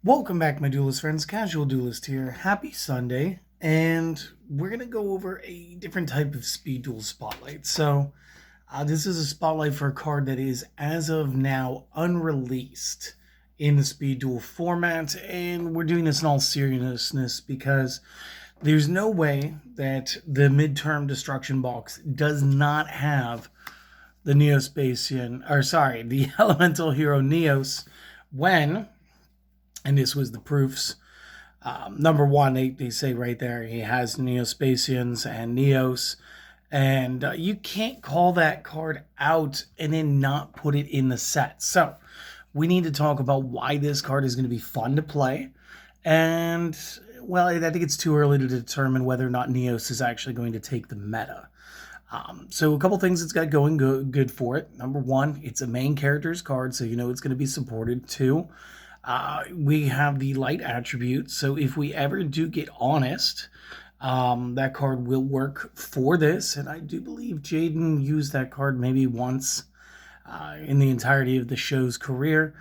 Welcome back, my Duelist friends. Casual Duelist here. Happy Sunday. And we're going to go over a different type of speed duel spotlight. This is a spotlight for a card that is, as of now, unreleased in the speed duel format. And we're doing this in all seriousness because there's no way that the midterm destruction box does not have the the elemental hero Neos when, and this was the proofs. Number one, they say right there, he has Neospatians and Neos, and you can't call that card out and then not put it in the set. So we need to talk about why this card is going to be fun to play. And, well, I think it's too early to determine whether or not Neos is actually going to take the meta. So a couple things it's got going good for it. Number one, it's a main character's card, so you know it's going to be supported. Two, we have the light attribute, so if we ever do get honest, that card will work for this, and I do believe Jaden used that card maybe once in the entirety of the show's career.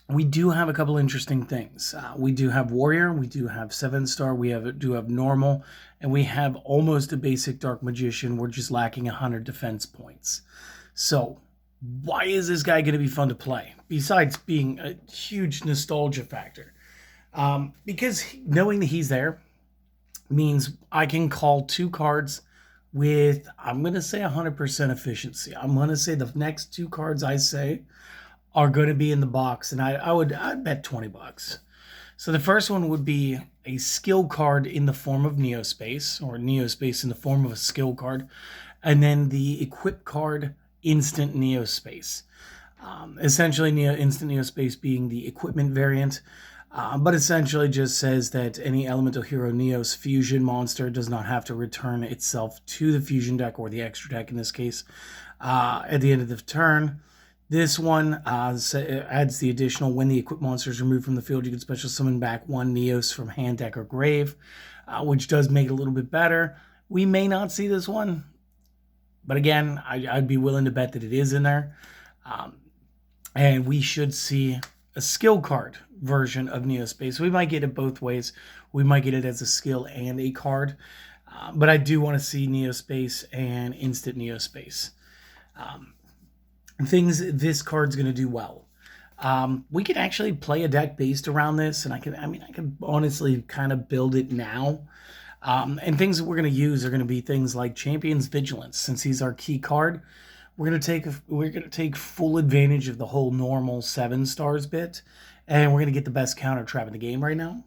We do have a couple interesting things. We do have Warrior, we do have 7-star, do have Normal, and we have almost a basic Dark Magician. We're just lacking 100 defense points. So why is this guy going to be fun to play, besides being a huge nostalgia factor? Because knowing that he's there means I can call two cards with, I'm going to say 100% efficiency. I'm going to say the next two cards I say are going to be in the box, and I'd bet $20. So the first one would be a skill card in the form of Neospace, or Neospace in the form of a skill card, and then the equip card Instant Neospace. Essentially, Instant Neospace being the equipment variant, but essentially just says that any elemental hero Neos fusion monster does not have to return itself to the fusion deck, or the extra deck in this case, at the end of the turn. This one adds the additional, when the equipped monster is removed from the field, you can special summon back one Neos from hand, deck, or grave, which does make it a little bit better. We may not see this one, but again, I'd be willing to bet that it is in there. And we should see a skill card version of Neospace. We might get it both ways. We might get it as a skill and a card. But I do want to see Neospace and Instant Neospace. Things this card's going to do well. We can actually play a deck based around this, and I can honestly kind of build it now. And things that we're going to use are going to be things like Champion's Vigilance. Since he's our key card, we're going to take full advantage of the whole normal 7 stars bit, and we're going to get the best counter trap in the game right now,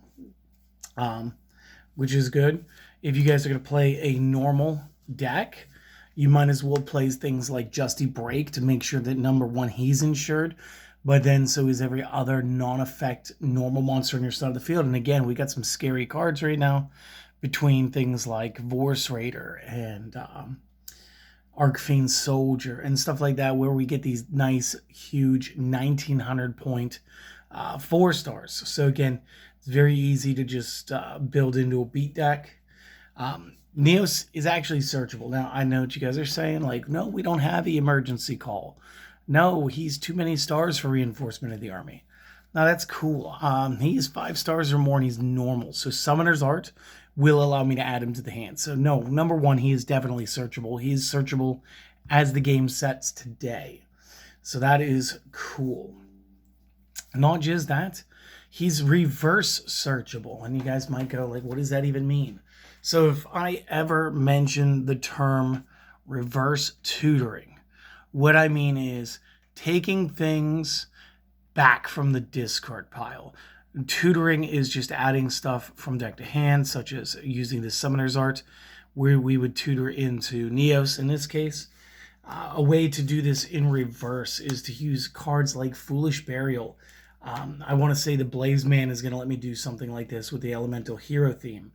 which is good. If you guys are going to play a normal deck, you might as well play things like Justy Break to make sure that number one, he's insured, but then so is every other non-effect normal monster on your side of the field. And again, we got some scary cards right now between things like Vorse Raider and Arcfiend Soldier and stuff like that, where we get these nice, huge 1900 point 4 stars. So again, it's very easy to just build into a beat deck. Neos is actually searchable. Now, I know what you guys are saying, like, no, we don't have the emergency call. No, he's too many stars for reinforcement of the army. Now, that's cool. He is 5 stars or more, and he's normal. So Summoner's Art will allow me to add him to the hand. So no, number one, he is definitely searchable. He is searchable as the game sets today. So that is cool. Not just that, he's reverse searchable. And you guys might go like, what does that even mean? So if I ever mention the term reverse tutoring, what I mean is taking things back from the discard pile. Tutoring is just adding stuff from deck to hand, such as using the Summoner's Art, where we would tutor into Neos in this case. A way to do this in reverse is to use cards like Foolish Burial. I want to say the Blaze Man is going to let me do something like this with the Elemental Hero theme.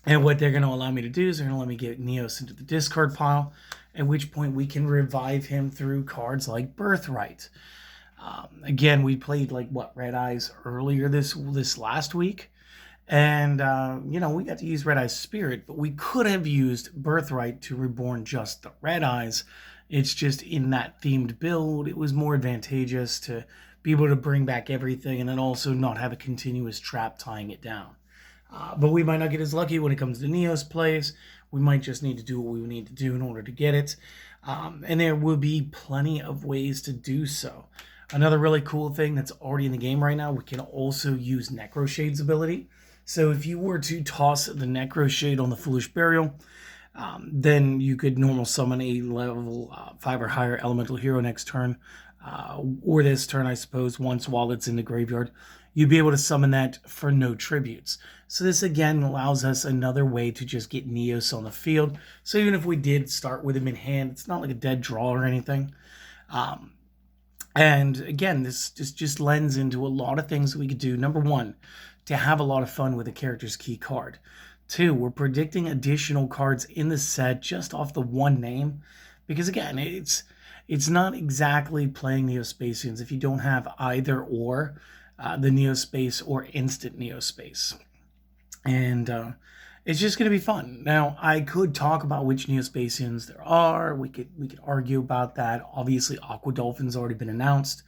And what they're going to allow me to do is they're going to let me get Neos into the discard pile, at which point we can revive him through cards like Birthright. Again, we played Red Eyes earlier this last week, and we got to use Red Eyes Spirit, but we could have used Birthright to reborn just the Red Eyes. It's just in that themed build, it was more advantageous to be able to bring back everything and then also not have a continuous trap tying it down. But we might not get as lucky when it comes to Neos plays. We might just need to do what we need to do in order to get it. And there will be plenty of ways to do so. Another really cool thing that's already in the game right now, we can also use Necro Shade's ability. So if you were to toss the Necro Shade on the Foolish Burial, then you could normal summon a level 5 or higher elemental hero next turn, or this turn, I suppose, once while it's in the graveyard. You'd be able to summon that for no tributes. So this again allows us another way to just get Neos on the field. So even if we did start with him in hand, it's not like a dead draw or anything. And again, this just lends into a lot of things that we could do. Number one, to have a lot of fun with a character's key card. Two, we're predicting additional cards in the set just off the one name. Because again, it's not exactly playing Neospatians if you don't have either or the Neospace or instant Neospace. And it's just going to be fun. Now, I could talk about which Neospatians there are. We could argue about that. Obviously, Aqua Dolphin's already been announced.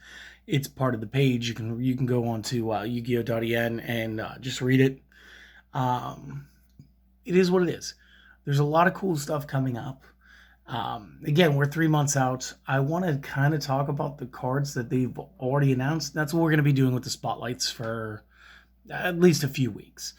It's part of the page. You can go on to Yu-Gi-Oh!.en and just read it. It is what it is. There's a lot of cool stuff coming up. Again, we're 3 months out. I want to kind of talk about the cards that they've already announced. That's what we're going to be doing with the spotlights for at least a few weeks.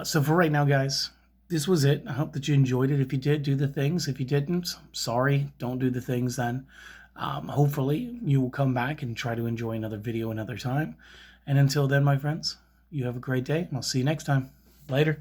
So for right now, guys, this was it. I hope that you enjoyed it. If you did, do the things. If you didn't, sorry, don't do the things then. Hopefully, you will come back and try to enjoy another video another time. And until then, my friends, you have a great day, and I'll see you next time. Later.